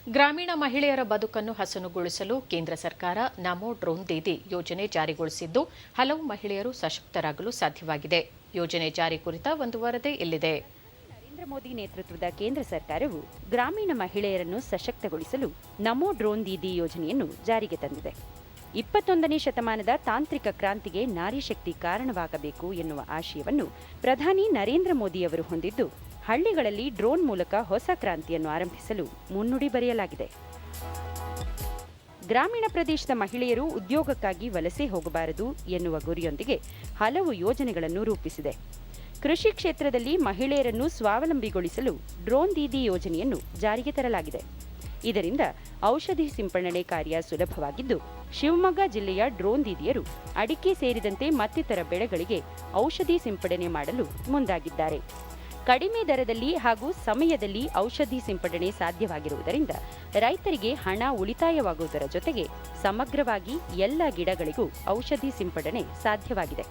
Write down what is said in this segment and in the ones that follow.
ಗ್ರಾಮೀಣ ಮಹಿಳೆಯರ ಬದುಕನ್ನು ಹಸನುಗೊಳಿಸಲು ಕೇಂದ್ರ ಸರ್ಕಾರ ನಮೋ ಡ್ರೋನ್ ದೀದಿ ಯೋಜನೆ ಜಾರಿಗೊಳಿಸಿದ್ದು ಹಲವು ಮಹಿಳೆಯರು ಸಶಕ್ತರಾಗಲು ಸಾಧ್ಯವಾಗಿದೆ. ಯೋಜನೆ ಜಾರಿ ಕುರಿತ ಒಂದು ವರದಿ ಇಲ್ಲಿದೆ. ನರೇಂದ್ರ ಮೋದಿ ನೇತೃತ್ವದ ಕೇಂದ್ರ ಸರ್ಕಾರವು ಗ್ರಾಮೀಣ ಮಹಿಳೆಯರನ್ನು ಸಶಕ್ತಗೊಳಿಸಲು ನಮೋ ಡ್ರೋನ್ ದೀದಿ ಯೋಜನೆಯನ್ನು ಜಾರಿಗೆ ತಂದಿದೆ. 21ನೇ ಶತಮಾನದ ತಾಂತ್ರಿಕ ಕ್ರಾಂತಿಗೆ ನಾರಿ ಶಕ್ತಿ ಕಾರಣವಾಗಬೇಕು ಎನ್ನುವ ಆಶಯವನ್ನು ಪ್ರಧಾನಿ ನರೇಂದ್ರ ಮೋದಿಯವರು ಹೊಂದಿದ್ದು, ಹಳ್ಳಿಗಳಲ್ಲಿ ಡ್ರೋನ್ ಮೂಲಕ ಹೊಸ ಕ್ರಾಂತಿಯನ್ನು ಆರಂಭಿಸಲು ಮುನ್ನುಡಿ ಬರೆಯಲಾಗಿದೆ. ಗ್ರಾಮೀಣ ಪ್ರದೇಶದ ಮಹಿಳೆಯರು ಉದ್ಯೋಗಕ್ಕಾಗಿ ವಲಸೆ ಹೋಗಬಾರದು ಎನ್ನುವ ಗುರಿಯೊಂದಿಗೆ ಹಲವು ಯೋಜನೆಗಳನ್ನು ರೂಪಿಸಿದೆ. ಕೃಷಿ ಕ್ಷೇತ್ರದಲ್ಲಿ ಮಹಿಳೆಯರನ್ನು ಸ್ವಾವಲಂಬಿಗೊಳಿಸಲು ಡ್ರೋನ್ ದೀದಿ ಯೋಜನೆಯನ್ನು ಜಾರಿಗೆ ತರಲಾಗಿದೆ. ಇದರಿಂದ ಔಷಧಿ ಸಿಂಪಡಣೆ ಕಾರ್ಯ ಸುಲಭವಾಗಿದ್ದು, ಶಿವಮೊಗ್ಗ ಜಿಲ್ಲೆಯ ಡ್ರೋನ್ ದೀದಿಯರು ಅಡಿಕೆ ಸೇರಿದಂತೆ ಮತ್ತಿತರ ಬೆಳೆಗಳಿಗೆ ಔಷಧಿ ಸಿಂಪಡಣೆ ಮಾಡಲು ಮುಂದಾಗಿದ್ದಾರೆ. ಕಡಿಮೆ ದರದಲ್ಲಿ ಹಾಗೂ ಸಮಯದಲ್ಲಿ ಔಷಧಿ ಸಿಂಪಡಣೆ ಸಾಧ್ಯವಾಗಿರುವುದರಿಂದ ರೈತರಿಗೆ ಹಣ ಉಳಿತಾಯವಾಗುವುದರ ಜೊತೆಗೆ ಸಮಗ್ರವಾಗಿ ಎಲ್ಲ ಗಿಡಗಳಿಗೂ ಔಷಧಿ ಸಿಂಪಡಣೆ ಸಾಧ್ಯವಾಗಿದೆ.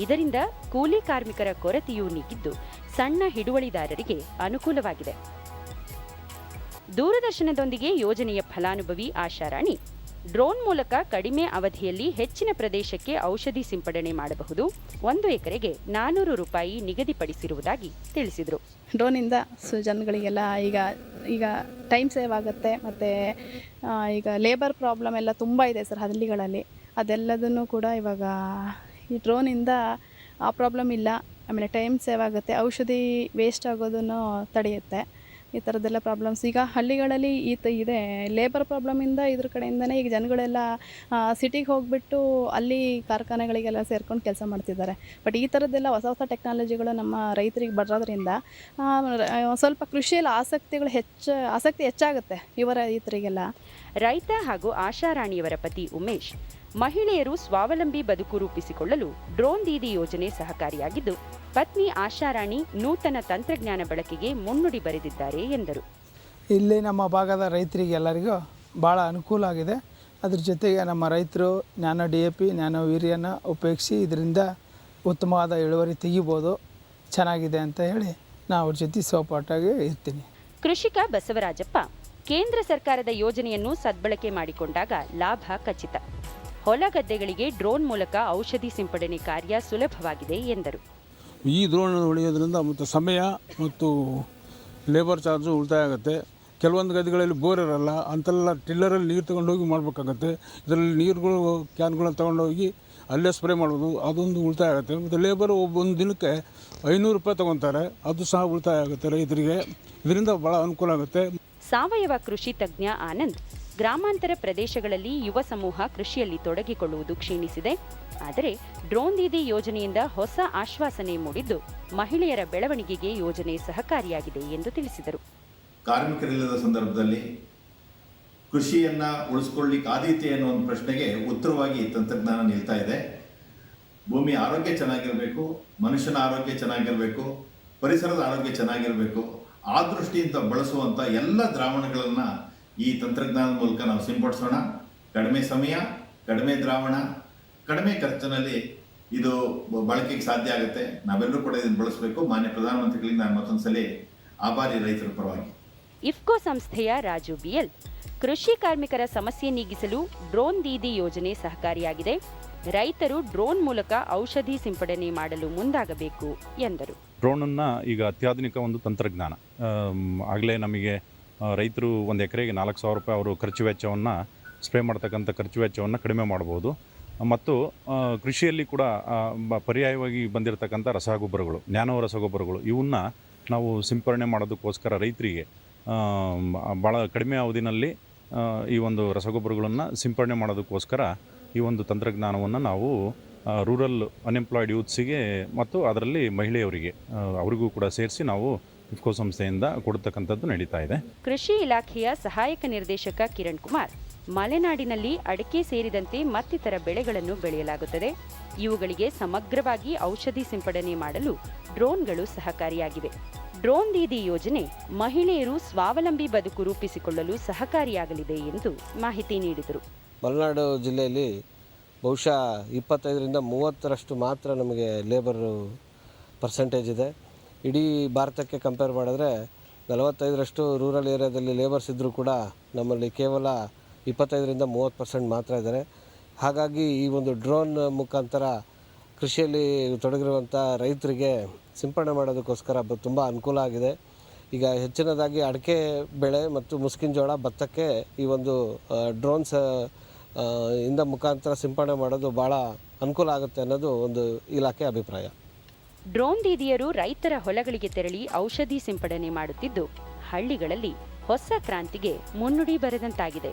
ಇದರಿಂದ ಕೂಲಿ ಕಾರ್ಮಿಕರ ಕೊರತೆಯೂ ನೀಗಿದ್ದು ಸಣ್ಣ ಹಿಡುವಳಿದಾರರಿಗೆ ಅನುಕೂಲವಾಗಿದೆ. ದೂರದರ್ಶನದೊಂದಿಗೆ ಯೋಜನೆಯ ಫಲಾನುಭವಿ ಆಶಾರಾಣಿ ಡ್ರೋನ್ ಮೂಲಕ ಕಡಿಮೆ ಅವಧಿಯಲ್ಲಿ ಹೆಚ್ಚಿನ ಪ್ರದೇಶಕ್ಕೆ ಔಷಧಿ ಸಿಂಪಡಣೆ ಮಾಡಬಹುದು. 1 ಎಕರೆಗೆ 400 ರೂಪಾಯಿ ನಿಗದಿಪಡಿಸಿರುವುದಾಗಿ ತಿಳಿಸಿದರು. ಡ್ರೋನಿಂದ ಜನಗಳಿಗೆಲ್ಲ ಈಗ ಟೈಮ್ ಸೇವ್ ಆಗುತ್ತೆ, ಮತ್ತು ಈಗ ಲೇಬರ್ ಪ್ರಾಬ್ಲಮ್ ಎಲ್ಲ ತುಂಬ ಇದೆ ಸರ್ ಹಳ್ಳಿಗಳಲ್ಲಿ. ಅದೆಲ್ಲದನ್ನು ಕೂಡ ಇವಾಗ ಈ ಡ್ರೋನಿಂದ ಆ ಪ್ರಾಬ್ಲಮ್ ಇಲ್ಲ. ಆಮೇಲೆ ಟೈಮ್ ಸೇವ್ ಆಗುತ್ತೆ, ಔಷಧಿ ವೇಸ್ಟ್ ಆಗೋದನ್ನು ತಡೆಯುತ್ತೆ. ಈ ಥರದ್ದೆಲ್ಲ ಪ್ರಾಬ್ಲಮ್ಸ್ ಈಗ ಹಳ್ಳಿಗಳಲ್ಲಿ ಇದೆ. ಲೇಬರ್ ಪ್ರಾಬ್ಲಮಿಂದ ಇದ್ರ ಕಡೆಯಿಂದನೇ ಈಗ ಜನಗಳೆಲ್ಲ ಸಿಟಿಗೆ ಹೋಗಿಬಿಟ್ಟು ಅಲ್ಲಿ ಕಾರ್ಖಾನೆಗಳಿಗೆಲ್ಲ ಸೇರ್ಕೊಂಡು ಕೆಲಸ ಮಾಡ್ತಿದ್ದಾರೆ. ಬಟ್ ಈ ಥರದ್ದೆಲ್ಲ ಹೊಸ ಹೊಸ ಟೆಕ್ನಾಲಜಿಗಳು ನಮ್ಮ ರೈತರಿಗೆ ಬರೋದ್ರಿಂದ ಸ್ವಲ್ಪ ಕೃಷಿಯಲ್ಲಿ ಆಸಕ್ತಿ ಹೆಚ್ಚಾಗುತ್ತೆ ರೈತರಿಗೆಲ್ಲ. ರೈತ ಹಾಗೂ ಆಶಾರಾಣಿಯವರ ಪತಿ ಉಮೇಶ್ ಮಹಿಳೆಯರು ಸ್ವಾವಲಂಬಿ ಬದುಕು ರೂಪಿಸಿಕೊಳ್ಳಲು ಡ್ರೋನ್ ದೀದಿ ಯೋಜನೆ ಸಹಕಾರಿಯಾಗಿದ್ದು, ಪತ್ನಿ ಆಶಾರಾಣಿ ನೂತನ ತಂತ್ರಜ್ಞಾನ ಬಳಕೆಗೆ ಮುನ್ನುಡಿ ಬರೆದಿದ್ದಾರೆ ಎಂದರು. ಇಲ್ಲಿ ನಮ್ಮ ಭಾಗದ ರೈತರಿಗೆ ಎಲ್ಲರಿಗೂ ಭಾಳ ಅನುಕೂಲ ಆಗಿದೆ. ಅದ್ರ ಜೊತೆಗೆ ನಮ್ಮ ರೈತರು ನ್ಯಾನೋ DAP ನ್ಯಾನೋ ವೀರ್ಯನ ಉಪಯೋಗಿಸಿ ಇದರಿಂದ ಉತ್ತಮವಾದ ಇಳುವರಿ ತೆಗಿಬೋದು. ಚೆನ್ನಾಗಿದೆ ಅಂತ ಹೇಳಿ ನಾನು ಅವ್ರ ಜೊತೆ ಸಹಪಾಠಾಗಿ ಇರ್ತೀನಿ. ಕೃಷಿಕ ಬಸವರಾಜಪ್ಪ ಕೇಂದ್ರ ಸರ್ಕಾರದ ಯೋಜನೆಯನ್ನು ಸದ್ಬಳಕೆ ಮಾಡಿಕೊಂಡಾಗ ಲಾಭ ಖಚಿತ. ಹೊಲ ಗದ್ದೆಗಳಿಗೆ ಡ್ರೋನ್ ಮೂಲಕ ಔಷಧಿ ಸಿಂಪಡಣೆ ಕಾರ್ಯ ಸುಲಭವಾಗಿದೆ ಎಂದರು. ಈ ಡ್ರೋನ್ ಹೊಡೆಯೋದ್ರಿಂದ ಮತ್ತು ಸಮಯ ಮತ್ತು ಲೇಬರ್ ಚಾರ್ಜು ಉಳಿತಾಯ ಆಗುತ್ತೆ. ಕೆಲವೊಂದು ಗದ್ದೆಗಳಲ್ಲಿ ಬೋರ್ ಇರಲ್ಲ, ಅಂತೆಲ್ಲ ಟಿಲ್ಲರಲ್ಲಿ ನೀರು ತೊಗೊಂಡೋಗಿ ಮಾಡಬೇಕಾಗತ್ತೆ. ಇದರಲ್ಲಿ ನೀರುಗಳು ಕ್ಯಾನ್ಗಳನ್ನು ತೊಗೊಂಡೋಗಿ ಅಲ್ಲೇ ಸ್ಪ್ರೇ ಮಾಡೋದು, ಅದೊಂದು ಉಳಿತಾಯ ಆಗುತ್ತೆ. ಮತ್ತು ಲೇಬರು ಒಂದು ದಿನಕ್ಕೆ 500 ರೂಪಾಯಿ ತೊಗೊತಾರೆ, ಅದು ಸಹ ಉಳಿತಾಯ ಆಗುತ್ತೆ ರೈತರಿಗೆ. ಇದರಿಂದ ಭಾಳ ಅನುಕೂಲ ಆಗುತ್ತೆ. ಸಾವಯವ ಕೃಷಿ ತಜ್ಞ ಆನಂದ್ ಗ್ರಾಮಾಂತರ ಪ್ರದೇಶಗಳಲ್ಲಿ ಯುವ ಸಮೂಹ ಕೃಷಿಯಲ್ಲಿ ತೊಡಗಿಕೊಳ್ಳುವುದು ಕ್ಷೀಣಿಸಿದೆ. ಆದರೆ ಡ್ರೋನ್ ದೀದಿ ಯೋಜನೆಯಿಂದ ಹೊಸ ಆಶ್ವಾಸನೆ ಮೂಡಿದ್ದು ಮಹಿಳೆಯರ ಬೆಳವಣಿಗೆಗೆ ಯೋಜನೆ ಸಹಕಾರಿಯಾಗಿದೆ ಎಂದು ತಿಳಿಸಿದರು. ಕಾರ್ಮಿಕರಿಲ್ಲದ ಸಂದರ್ಭದಲ್ಲಿ ಕೃಷಿಯನ್ನು ಉಳಿಸ್ಕೊಳ್ಳಿಕ್ಕೆ ಆದ್ಯತೆ ಅನ್ನೋ ಒಂದು ಪ್ರಶ್ನೆಗೆ ಉತ್ತರವಾಗಿ ತಂತ್ರಜ್ಞಾನ ನಿಲ್ತಾ ಇದೆ. ಭೂಮಿ ಆರೋಗ್ಯ ಚೆನ್ನಾಗಿರಬೇಕು, ಮನುಷ್ಯನ ಆರೋಗ್ಯ ಚೆನ್ನಾಗಿರಬೇಕು, ಪರಿಸರದ ಆರೋಗ್ಯ ಚೆನ್ನಾಗಿರಬೇಕು. ಆ ದೃಷ್ಟಿಯಿಂದ ಬಳಸುವಂಥ ಎಲ್ಲ ದ್ರಾವಣಗಳನ್ನು ಈ ತಂತ್ರಜ್ಞಾನದ ಮೂಲಕ ನಾವು ಸಿಂಪಡಿಸೋಣ. ಕಡಿಮೆ ಸಮಯ, ಕಡಿಮೆ ದ್ರಾವಣ, ಕಡಿಮೆ ಖರ್ಚಿನಲ್ಲಿ ಇದು ಬಳಕೆಗೆ ಸಾಧ್ಯ ಆಗುತ್ತೆ. ನಾವೆಲ್ಲರೂ ಕೂಡ ಇದನ್ನು ಬಳಸಬೇಕು. ಮಾನ್ಯ ಪ್ರಧಾನಮಂತ್ರಿಗಳಿಗೆ ನಾನು ಮತ್ತೊಂದ್ಸಲಿ ಆಭಾರಿ ರೈತರ ಪರವಾಗಿ. ಇಫ್ಕೋ ಸಂಸ್ಥೆಯ ರಾಜು ಬಿಎಲ್ ಕೃಷಿ ಕಾರ್ಮಿಕರ ಸಮಸ್ಯೆ ನೀಗಿಸಲು ಡ್ರೋನ್ ದೀದಿ ಯೋಜನೆ ಸಹಕಾರಿಯಾಗಿದೆ. ರೈತರು ಡ್ರೋನ್ ಮೂಲಕ ಔಷಧಿ ಸಿಂಪಡಣೆ ಮಾಡಲು ಮುಂದಾಗಬೇಕು ಎಂದರು. ಡ್ರೋನನ್ನು ಈಗ ಅತ್ಯಾಧುನಿಕ ಒಂದು ತಂತ್ರಜ್ಞಾನ. ಆಗಲೇ ನಮಗೆ ರೈತರು 1 ಎಕರೆಗೆ 4,000 ರೂಪಾಯಿ ಅವರು ಖರ್ಚು ವೆಚ್ಚವನ್ನು ಸ್ಪ್ರೇ ಮಾಡ್ತಕ್ಕಂಥ ಖರ್ಚು ವೆಚ್ಚವನ್ನು ಕಡಿಮೆ ಮಾಡ್ಬೋದು. ಮತ್ತು ಕೃಷಿಯಲ್ಲಿ ಕೂಡ ಪರ್ಯಾಯವಾಗಿ ಬಂದಿರತಕ್ಕಂಥ ರಸಗೊಬ್ಬರಗಳು, ನ್ಯಾನೋ ರಸಗೊಬ್ಬರಗಳು, ಇವನ್ನ ನಾವು ಸಿಂಪರಣೆ ಮಾಡೋದಕ್ಕೋಸ್ಕರ ರೈತರಿಗೆ ಭಾಳ ಕಡಿಮೆ ಅವಧಿನಲ್ಲಿ ಈ ಒಂದು ರಸಗೊಬ್ಬರಗಳನ್ನು ಸಿಂಪರಣೆ ಮಾಡೋದಕ್ಕೋಸ್ಕರ ಈ ಒಂದು ತಂತ್ರಜ್ಞಾನವನ್ನು ನಾವು ರೂರಲ್ ಅನ್ಎಂಪ್ಲಾಯ್ಡ್ ಯೂತ್ಸಿಗೆ ಮತ್ತು ಅದರಲ್ಲಿ ಮಹಿಳೆಯರಿಗೆ ಅವರಿಗೂ ಕೂಡ ಸೇರಿಸಿ ನಾವು ಇಫ್ಕೋ ಸಂಸ್ಥೆಯಿಂದ ಕೊಡತಕ್ಕಂಥದ್ದು ನಡೀತಾ ಇದೆ. ಕೃಷಿ ಇಲಾಖೆಯ ಸಹಾಯಕ ನಿರ್ದೇಶಕ ಕಿರಣ್ ಕುಮಾರ್ ಮಲೆನಾಡಿನಲ್ಲಿ ಅಡಿಕೆ ಸೇರಿದಂತೆ ಮತ್ತಿತರ ಬೆಳೆಗಳನ್ನು ಬೆಳೆಯಲಾಗುತ್ತದೆ. ಇವುಗಳಿಗೆ ಸಮಗ್ರವಾಗಿ ಔಷಧಿ ಸಿಂಪಡಣೆ ಮಾಡಲು ಡ್ರೋನ್ಗಳು ಸಹಕಾರಿಯಾಗಿವೆ. ಡ್ರೋನ್ ದೀದಿ ಯೋಜನೆ ಮಹಿಳೆಯರು ಸ್ವಾವಲಂಬಿ ಬದುಕು ರೂಪಿಸಿಕೊಳ್ಳಲು ಸಹಕಾರಿಯಾಗಲಿದೆ ಎಂದು ಮಾಹಿತಿ ನೀಡಿದರು. ಮಲೆನಾಡು ಜಿಲ್ಲೆಯಲ್ಲಿ ಬಹುಶಃ 25ರಿಂದ 30ರಷ್ಟು ಮಾತ್ರ ನಮಗೆ ಲೇಬರ್ ಪರ್ಸೆಂಟೇಜ್ ಇದೆ. ಇಡೀ ಭಾರತಕ್ಕೆ ಕಂಪೇರ್ ಮಾಡಿದ್ರೆ 45ರಷ್ಟು ರೂರಲ್ ಏರಿಯಾದಲ್ಲಿ ಲೇಬರ್ಸ್ ಇದ್ದರೂ ಕೂಡ ನಮ್ಮಲ್ಲಿ ಕೇವಲ 25-30% ಮಾತ್ರ ಇದ್ದಾರೆ. ಹಾಗಾಗಿ ಈ ಒಂದು ಡ್ರೋನ್ ಮುಖಾಂತರ ಕೃಷಿಯಲ್ಲಿ ತೊಡಗಿರುವಂಥ ರೈತರಿಗೆ ಸಿಂಪಡಣೆ ಮಾಡೋದಕ್ಕೋಸ್ಕರ ತುಂಬ ಅನುಕೂಲ ಆಗಿದೆ. ಈಗ ಹೆಚ್ಚಿನದಾಗಿ ಅಡಿಕೆ ಬೆಳೆ ಮತ್ತು ಮುಸ್ಕಿನ ಜೋಳ, ಭತ್ತಕ್ಕೆ ಈ ಒಂದು ಡ್ರೋನ್ಸ್ ಇಂದ ಮುಖಾಂತರ ಸಿಂಪಡಣೆ ಮಾಡೋದು ಭಾಳ ಅನುಕೂಲ ಆಗುತ್ತೆ ಅನ್ನೋದು ಒಂದು ಇಲಾಖೆ ಅಭಿಪ್ರಾಯ. ಡ್ರೋನ್ ದೀದಿಯರು ರೈತರ ಹೊಲಗಳಿಗೆ ತೆರಳಿ ಔಷಧಿ ಸಿಂಪಡಣೆ ಮಾಡುತ್ತಿದ್ದು ಹಳ್ಳಿಗಳಲ್ಲಿ ಹೊಸ ಕ್ರಾಂತಿಗೆ ಮುನ್ನುಡಿ ಬರೆದಂತಾಗಿದೆ.